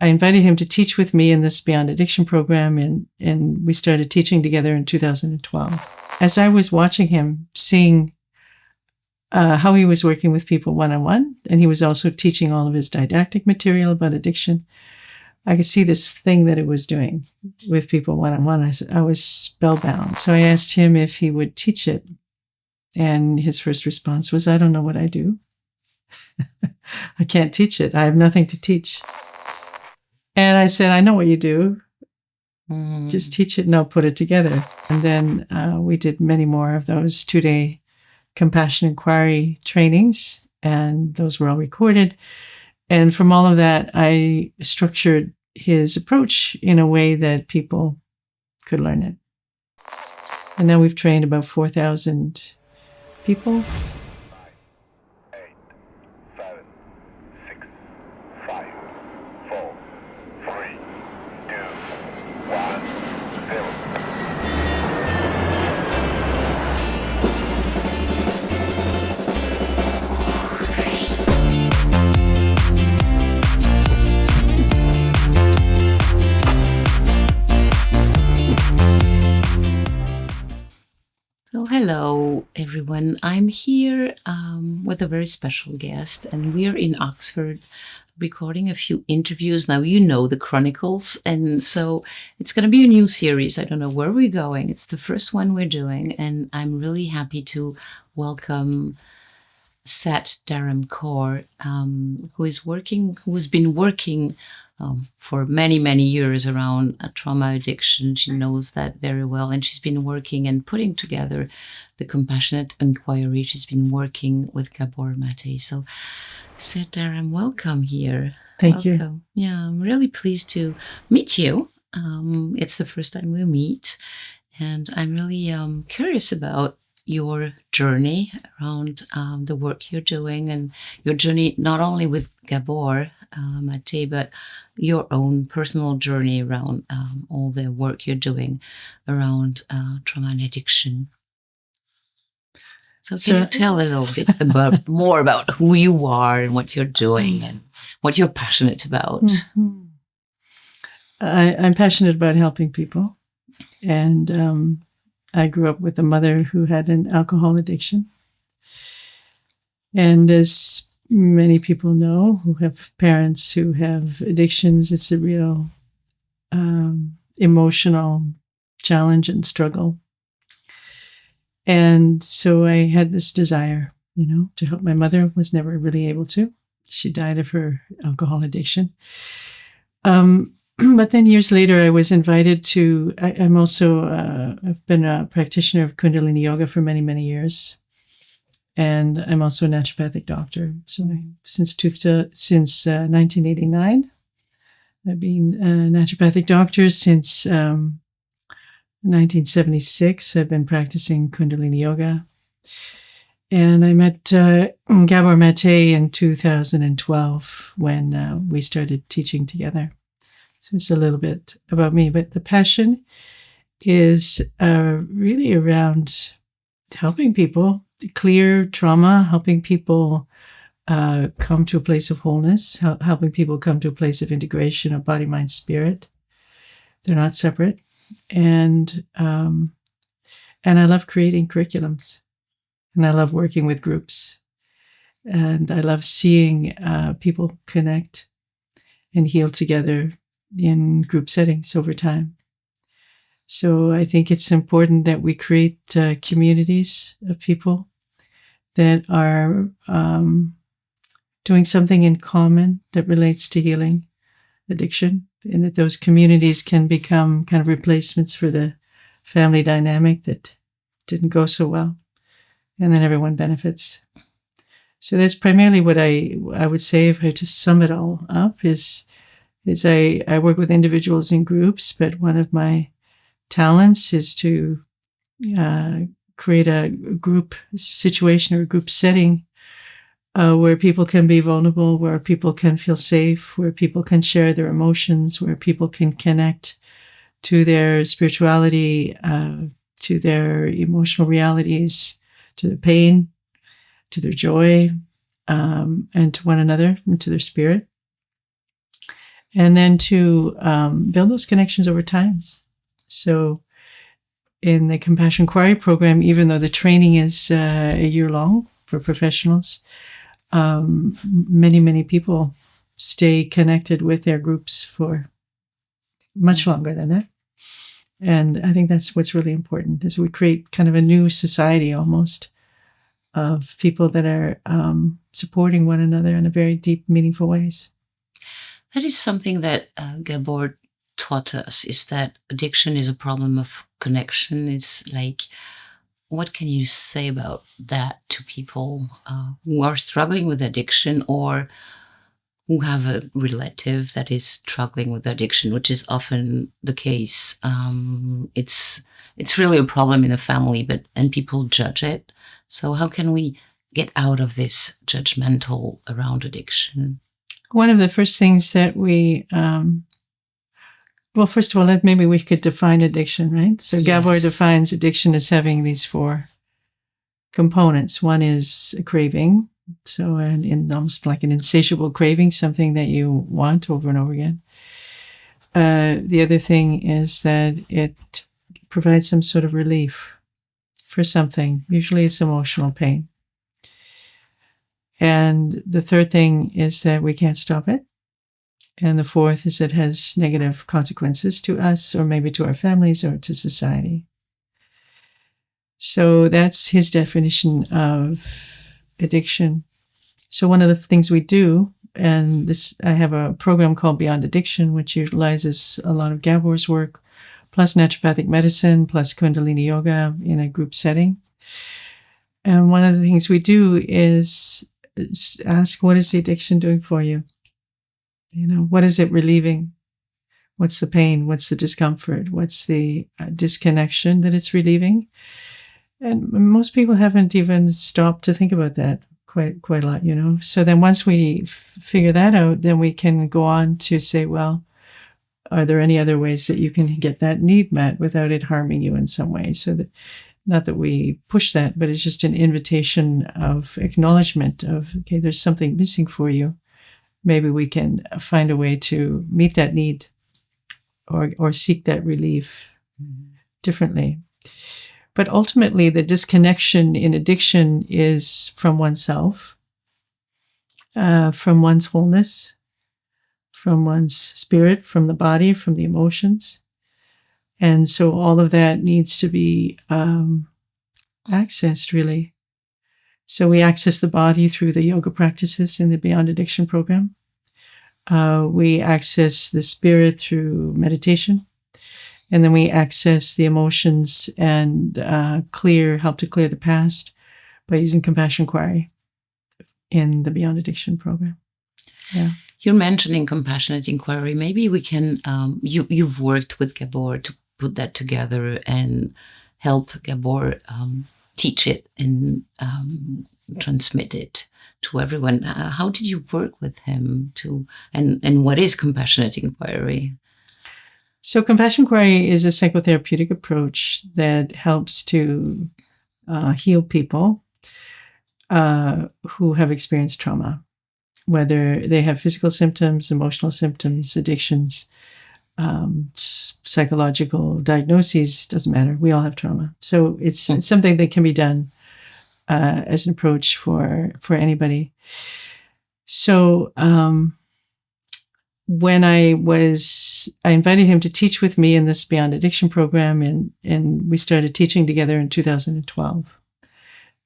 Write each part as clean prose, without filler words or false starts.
I invited him to teach with me in this Beyond Addiction program, and we started teaching together in 2012. As I was watching him, seeing how he was working with people one-on-one, and he was also teaching all of his didactic material about addiction, I could see this thing that it was doing with people one-on-one. I was spellbound. So I asked him if he would teach it. And his first response was, I don't know what I do. I can't teach it. I have nothing to teach. And I said, I know what you do. Just teach it and I'll put it together. And then we did many more of those 2-day compassion inquiry trainings, and those were all recorded. And from all of that, I structured his approach in a way that people could learn it. And now we've trained about 4,000 people. 9, 8, 7, 6, 5, 4, 3, 2, 1, 0. So hello everyone, I'm here with a very special guest, and we're in Oxford recording a few interviews. Now you know the Chronicles, and so it's going to be a new series. I don't know where we're going. It's the first one we're doing, and I'm really happy to welcome Sat Dharam Kaur, who's been working for many, many years around trauma addiction. She knows that very well, and she's been working and putting together the compassionate inquiry. She's been working with Gabor Maté. So, Sat Dharam, welcome here. Thank you. Yeah, I'm really pleased to meet you. It's the first time we meet, and I'm really curious about your journey around the work you're doing, and your journey not only with Gabor Maté, but your own personal journey around all the work you're doing around trauma and addiction. So can you tell a little bit more about who you are and what you're doing and what you're passionate about? Mm-hmm. I'm passionate about helping people, and I grew up with a mother who had an alcohol addiction. And as many people know who have parents who have addictions, it's a real emotional challenge and struggle. And so I had this desire, to help. My mother was never really able to. She died of her alcohol addiction. But then years later, I was invited to, I've been a practitioner of Kundalini yoga for many, many years. And I'm also a naturopathic doctor. So since 1989, I've been a naturopathic doctor. Since 1976, I've been practicing Kundalini yoga. And I met Gabor Maté in 2012 when we started teaching together. So it's a little bit about me, but the passion is really around helping people clear trauma, helping people come to a place of wholeness, helping people come to a place of integration of body, mind, spirit. They're not separate. And I love creating curriculums, and I love working with groups, and I love seeing people connect and heal together in group settings over time. So I think it's important that we create communities of people that are doing something in common that relates to healing addiction, and that those communities can become kind of replacements for the family dynamic that didn't go so well, and then everyone benefits. So that's primarily what I would say, if I had to sum it all up, is I work with individuals in groups, but one of my talents is to create a group situation or a group setting where people can be vulnerable, where people can feel safe, where people can share their emotions, where people can connect to their spirituality, to their emotional realities, to their pain, to their joy, and to one another, and to their spirit. And then to build those connections over times. So in the Compassion Inquiry program, even though the training is a year long for professionals, many, many people stay connected with their groups for much longer than that. And I think that's what's really important, is we create kind of a new society almost of people that are supporting one another in a very deep, meaningful ways. That is something that Gabor taught us, is that addiction is a problem of connection. It's like, what can you say about that to people who are struggling with addiction, or who have a relative that is struggling with addiction, which is often the case. It's really a problem in a family, and people judge it. So how can we get out of this judgmental around addiction? One of the first things that we, well, first of all, maybe we could define addiction, right? So Gabor Yes. defines addiction as having these 4 components. One is a craving. So almost like an insatiable craving, something that you want over and over again. The other thing is that it provides some sort of relief for something. Usually it's emotional pain. And the third thing is that we can't stop it. And the fourth is it has negative consequences to us, or maybe to our families, or to society. So that's his definition of addiction. So one of the things we do, and I have a program called Beyond Addiction, which utilizes a lot of Gabor's work, plus naturopathic medicine, plus Kundalini yoga in a group setting. And one of the things we do is ask, what is the addiction doing for you? What is it relieving? What's the pain? What's the discomfort? What's the disconnection that it's relieving? And most people haven't even stopped to think about that quite a lot, So then once we figure that out, then we can go on to say, well, are there any other ways that you can get that need met without it harming you in some way? So that, not that we push that, but it's just an invitation of acknowledgement of, okay, there's something missing for you. Maybe we can find a way to meet that need or seek that relief differently. But ultimately, the disconnection in addiction is from oneself, from one's wholeness, from one's spirit, from the body, from the emotions. And so all of that needs to be accessed, really. So we access the body through the yoga practices in the Beyond Addiction program. We access the spirit through meditation. And then we access the emotions and help to clear the past by using Compassion Inquiry in the Beyond Addiction program. Yeah. You're mentioning compassionate inquiry. Maybe we can, you've worked with Gabor to put that together and help Gabor teach it and transmit it to everyone. How did you work with him and what is compassionate inquiry? So Compassion Inquiry is a psychotherapeutic approach that helps to heal people who have experienced trauma, whether they have physical symptoms, emotional symptoms, addictions, psychological diagnoses, doesn't matter. We all have trauma. So it's something that can be done as an approach for anybody. So when I invited him to teach with me in this Beyond Addiction program, and we started teaching together in 2012.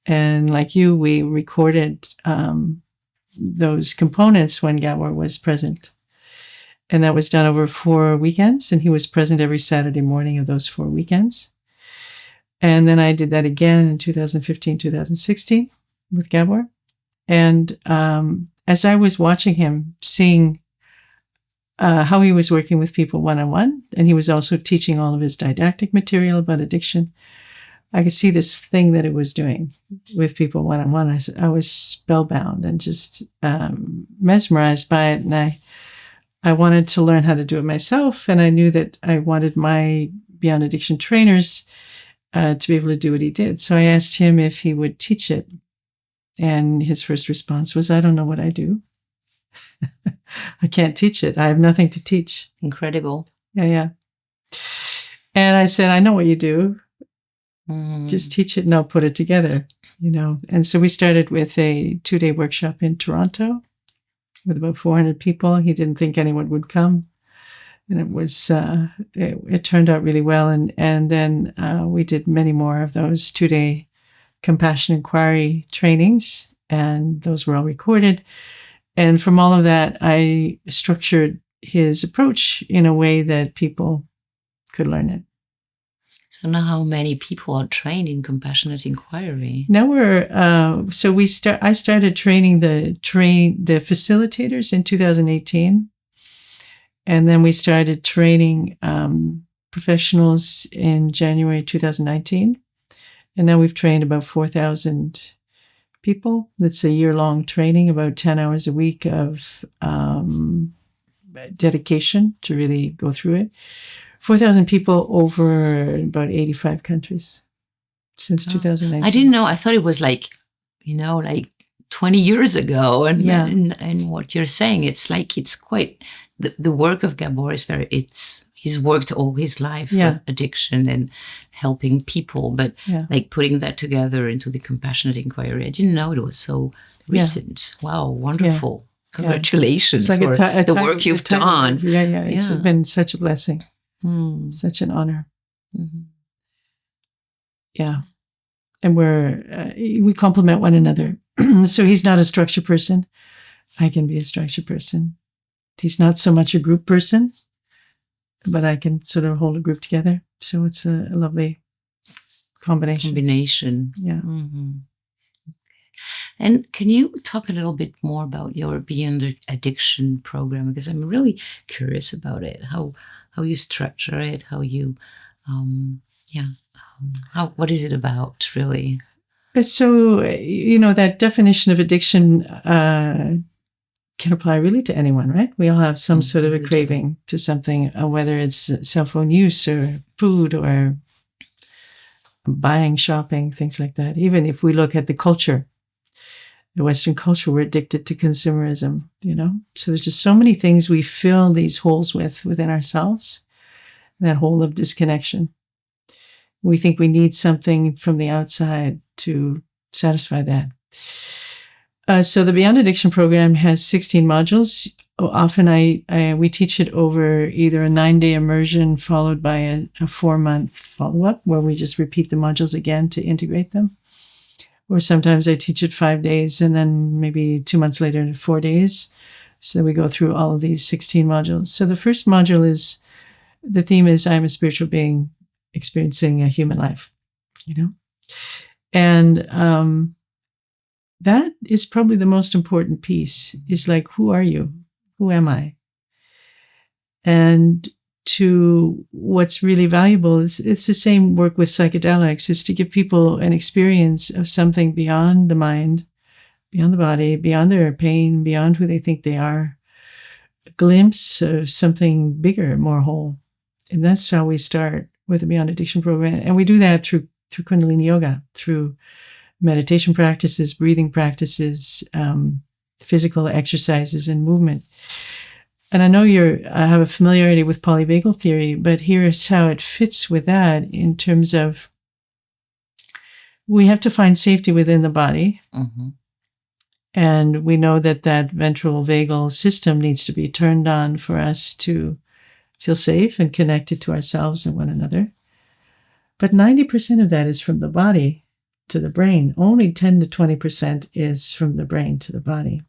And like you, we recorded those components when Gabor was present. And that was done over 4 weekends, and he was present every Saturday morning of those 4 weekends. And then I did that again in 2015, 2016 with Gabor. And as I was watching him, seeing how he was working with people one-on-one, and he was also teaching all of his didactic material about addiction, I could see this thing that it was doing with people one-on-one. I was spellbound and just mesmerized by it. And I wanted to learn how to do it myself. And I knew that I wanted my Beyond Addiction trainers to be able to do what he did. So I asked him if he would teach it. And his first response was, I don't know what I do. I can't teach it. I have nothing to teach. Incredible. Yeah. And I said, I know what you do. Mm. Just teach it and I'll put it together, And so we started with a 2-day workshop in Toronto with about 400 people. He didn't think anyone would come. And it was, it turned out really well. And then we did many more of those 2-day compassion inquiry trainings, and those were all recorded. And from all of that, I structured his approach in a way that people could learn it. So now how many people are trained in compassionate inquiry? Now I started training the facilitators in 2018. And then we started training professionals in January 2019. And now we've trained about 4,000 people. It's a year-long training, about 10 hours a week of dedication to really go through it. 4,000 people over about 85 countries since 2019. I didn't know. I thought it was like 20 years ago. And, Yeah. and what you're saying, it's quite, the work of Gabor is he's worked all his life with addiction and helping people, but like putting that together into the compassionate inquiry. I didn't know it was so recent. Wow, wonderful. Congratulations like for the work you've done. It's been such a blessing. Such an honor. Mm-hmm. Yeah. And we complement one another. So he's not a structure person. I can be a structure person. He's not so much a group person, but I can sort of hold a group together. So it's a lovely combination. Yeah. Mm-hmm. And can you talk a little bit more about your Beyond Addiction program? Because I'm really curious about it. How you structure it? How you, what is it about, really? So that definition of addiction can apply really to anyone, right? We all have some sort of a craving to something, whether it's cell phone use or food or buying, shopping, things like that. Even if we look at the culture, the Western culture, we're addicted to consumerism, So there's just so many things we fill these holes within ourselves, that hole of disconnection. We think we need something from the outside to satisfy that. So the Beyond Addiction program has 16 modules. Often we teach it over either a 9-day immersion followed by a 4-month follow-up where we just repeat the modules again to integrate them. Or sometimes I teach it 5 days and then maybe 2 months later, 4 days. So we go through all of these 16 modules. So the first module the theme is I'm a spiritual being experiencing a human life, And that is probably the most important piece, is like, who are you? Who am I? And to what's really valuable, it's the same work with psychedelics, is to give people an experience of something beyond the mind, beyond the body, beyond their pain, beyond who they think they are, a glimpse of something bigger, more whole. And that's how we start with the Beyond Addiction program. And we do that through Kundalini yoga, through meditation practices, breathing practices, physical exercises, and movement. And I know I have a familiarity with polyvagal theory, but here's how it fits with that in terms of we have to find safety within the body. Mm-hmm. And we know that ventral vagal system needs to be turned on for us to feel safe and connected to ourselves and one another. But 90% of that is from the body to the brain. Only 10 to 20% is from the brain to the body.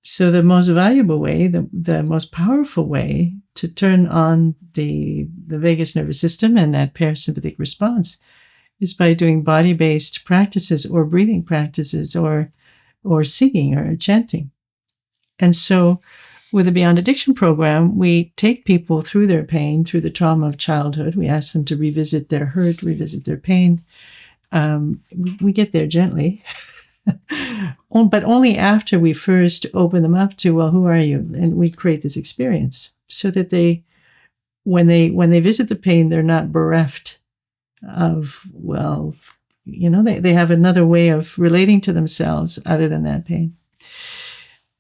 So the most valuable way, the most powerful way to turn on the vagus nervous system and that parasympathetic response is by doing body-based practices or breathing practices or singing or chanting. And so with the Beyond Addiction program, we take people through their pain, through the trauma of childhood. We ask them to revisit their hurt, revisit their pain. We get there gently, but only after we first open them up to, well, who are you? And we create this experience so that when they visit the pain, they're not bereft of, well, they have another way of relating to themselves other than that pain.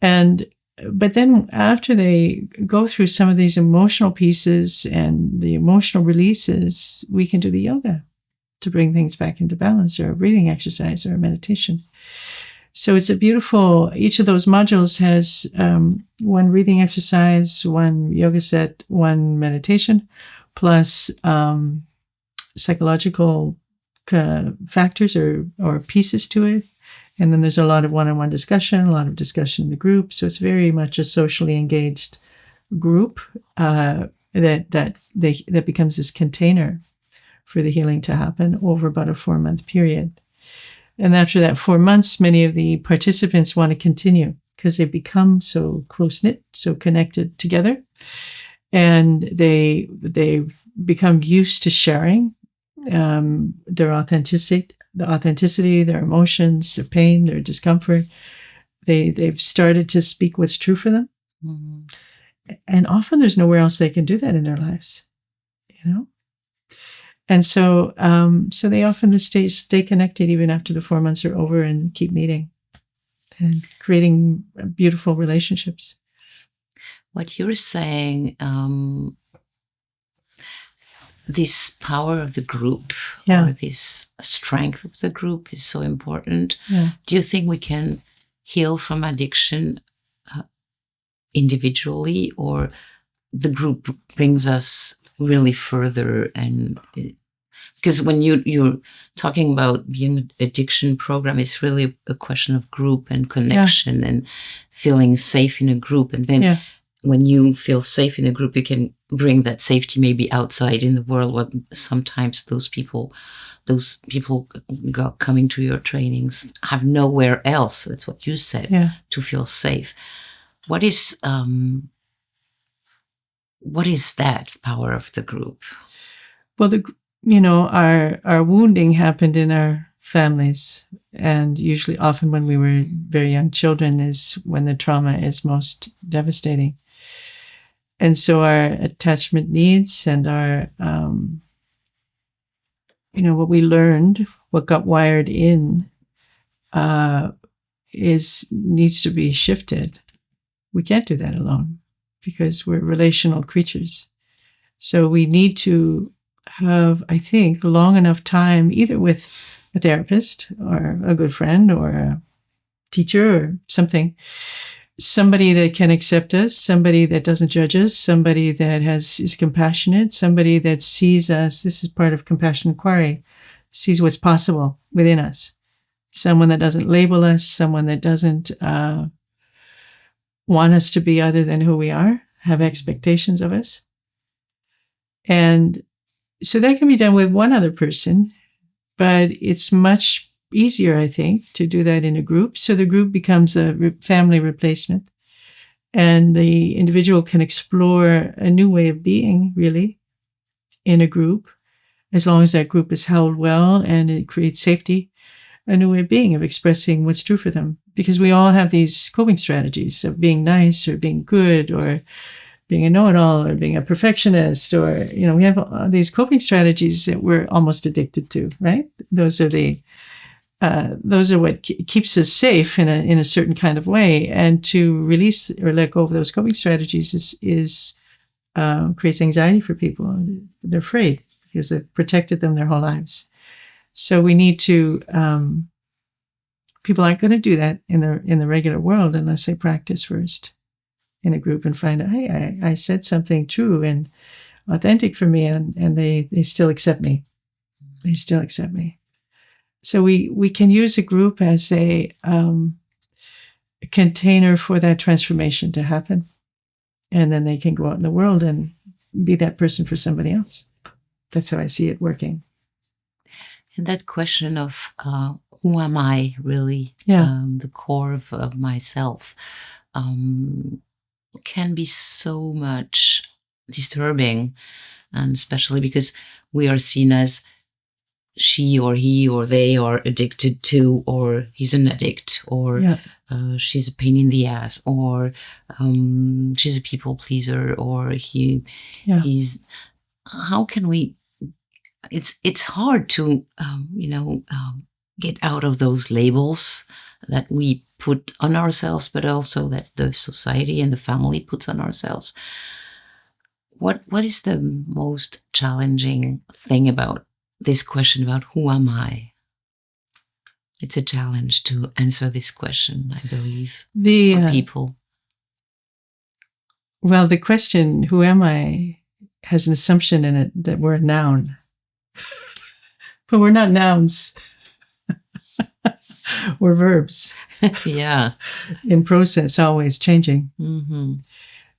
And but then after they go through some of these emotional pieces and the emotional releases, we can do the yoga to bring things back into balance, or a breathing exercise, or a meditation. So it's a beautiful, each of those modules has one breathing exercise, one yoga set, one meditation, plus psychological factors or pieces to it. And then there's a lot of one-on-one discussion, a lot of discussion in the group. So it's very much a socially engaged group that becomes this container for the healing to happen over about a 4-month period. And after that 4 months, many of the participants want to continue because they become so close-knit, so connected together. And they become used to sharing their authenticity, their emotions, their pain, their discomfort. They've started to speak what's true for them. Mm-hmm. And often there's nowhere else they can do that in their lives, you know? And so they often stay connected even after the 4 months are over, and keep meeting and creating beautiful relationships. What you're saying, this power of the group, or this strength of the group, is so important. Yeah. Do you think we can heal from addiction individually, or the group brings us really further? And because when you're talking about being an addiction program, it's really a question of group and connection and feeling safe in a group. And then when you feel safe in a group, you can bring that safety maybe outside in the world. What sometimes those people coming to your trainings have nowhere else. That's what you said, to feel safe. What is that power of the group? Well, our wounding happened in our families, and usually often when we were very young children is when the trauma is most devastating. And so our attachment needs and our, what we learned, what got wired in, needs to be shifted. We can't do that alone because we're relational creatures. So we need to have, I think, long enough time, either with a therapist or a good friend or a teacher or somebody that can accept us, somebody that doesn't judge us, somebody that is compassionate, somebody that sees us. This is part of compassion inquiry, sees what's possible within us. Someone that doesn't label us, someone that doesn't want us to be other than who we are, have expectations of us. And so that can be done with one other person, but it's much easier, I think, to do that in a group. So the group becomes a family replacement, and the individual can explore a new way of being, really, in a group, as long as that group is held well and it creates safety, a new way of being, of expressing what's true for them. Because we all have these coping strategies of being nice or being good or being a know-it-all or being a perfectionist, or, we have these coping strategies that we're almost addicted to, right? Those are what keeps us safe in a certain kind of way. And to release or let go of those coping strategies is creates anxiety for people. They're afraid because they've protected them their whole lives. So we need to, people aren't going to do that in the regular world unless they practice first in a group and find out, hey, I said something true and authentic for me, and they still accept me. They still accept me. So we can use a group as a container for that transformation to happen. And then they can go out in the world and be that person for somebody else. That's how I see it working. And that question of who am I really, the core of myself, can be so much disturbing, and especially because we are seen as she or he or they are addicted to, or he's an addict, or she's a pain in the ass, or she's a people pleaser, or he's. How can we? It's hard to get out of those labels that we put on ourselves, but also that the society and the family puts on ourselves. What is the most challenging thing about this question about who am I? It's a challenge to answer this question, I believe, for people. Well, the question, who am I, has an assumption in it that we're a noun. But we're not nouns. We're verbs. Yeah. In process, always changing. Mm-hmm.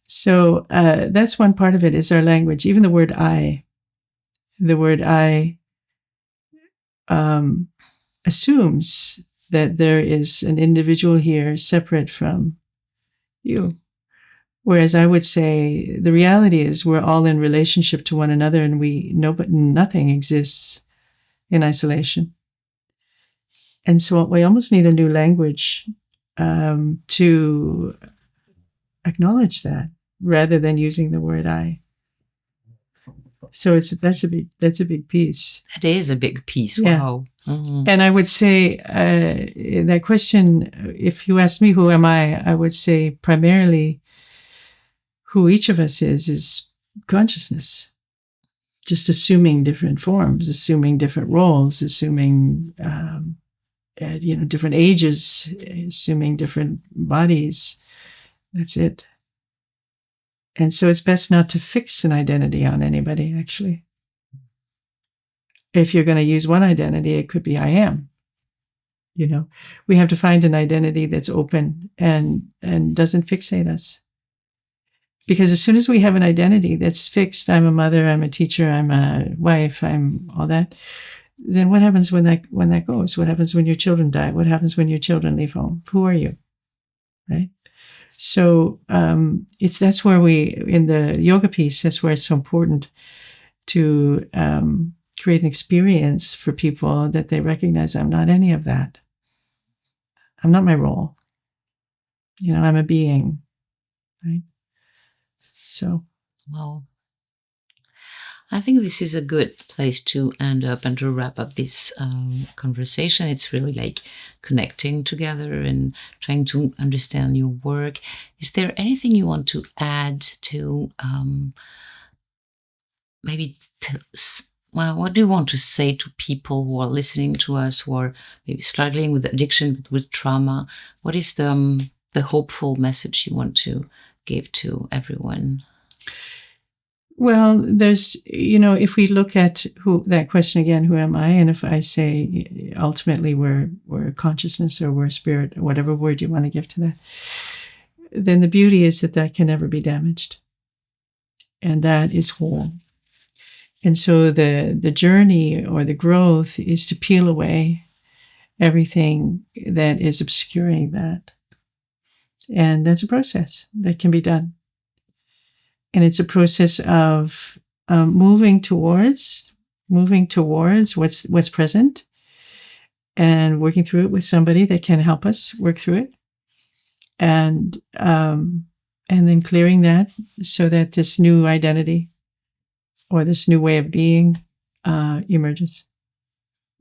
So that's one part of it, is our language. Even the word I. The word I assumes that there is an individual here separate from you. Whereas I would say the reality is we're all in relationship to one another, and nothing exists in isolation. And so we almost need a new language to acknowledge that, rather than using the word I. So that's a big piece. That is a big piece. Yeah. Wow. Mm-hmm. And I would say that question, if you ask me who am I would say primarily who each of us is consciousness. Just assuming different forms, assuming different roles, assuming different ages, assuming different bodies. That's it. And so it's best not to fix an identity on anybody, actually. If you're going to use one identity, it could be I am. We have to find an identity that's open and doesn't fixate us. Because as soon as we have an identity that's fixed, I'm a mother, I'm a teacher, I'm a wife, I'm all that, then what happens when that goes? What happens when your children die? What happens when your children leave home? Who are you? Right? So that's where in the yoga piece, that's where it's so important to create an experience for people that they recognize I'm not any of that. I'm not my role. I'm a being, right? So. Well, I think this is a good place to end up and to wrap up this conversation. It's really like connecting together and trying to understand your work. Is there anything you want to add to what do you want to say to people who are listening to us, who are maybe struggling with addiction, but with trauma? What is the hopeful message you want to give to everyone? Well, there's, if we look at that question again, who am I? And if I say ultimately we're consciousness or we're spirit, or whatever word you want to give to that, then the beauty is that can never be damaged. And that is whole. And so the journey or the growth is to peel away everything that is obscuring that. And that's a process that can be done. And it's a process of moving towards what's present, and working through it with somebody that can help us work through it, and then clearing that so that this new identity or this new way of being emerges.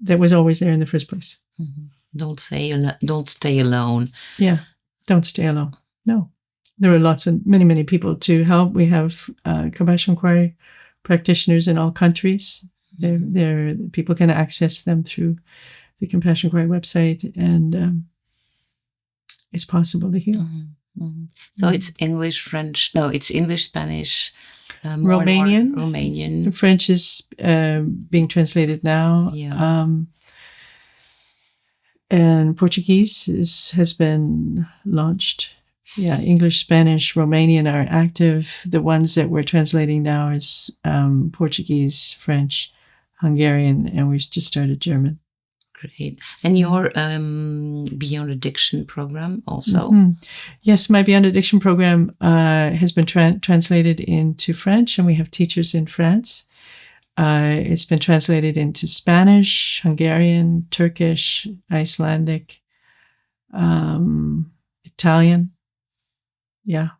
That was always there in the first place. Mm-hmm. Don't stay alone. Yeah, don't stay alone. No. There are many people to help. We have compassion inquiry practitioners in all countries. People can access them through the Compassion Inquiry website, and it's possible to heal. Mm-hmm. Mm-hmm. So it's English, French. No, it's English, Spanish, Romanian. Romanian. French is being translated now. Yeah. And Portuguese has been launched. Yeah, English, Spanish, Romanian are active. The ones that we're translating now is Portuguese, French, Hungarian, and we've just started German. Great. And your Beyond Addiction program also? Mm-hmm. Yes, my Beyond Addiction program has been translated into French, and we have teachers in France. It's been translated into Spanish, Hungarian, Turkish, Icelandic, Italian. Yeah.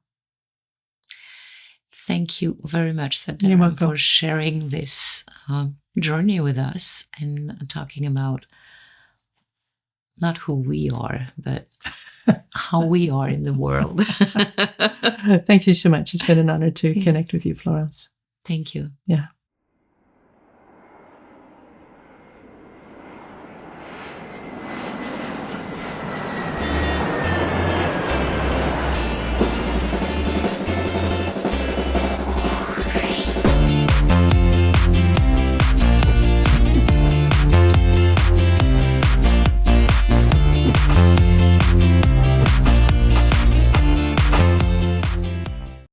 Thank you very much, Sat Dharam, for sharing this journey with us and talking about not who we are, but how we are in the world. Thank you so much. It's been an honor to Yeah. connect with you, Florence. Thank you. Yeah.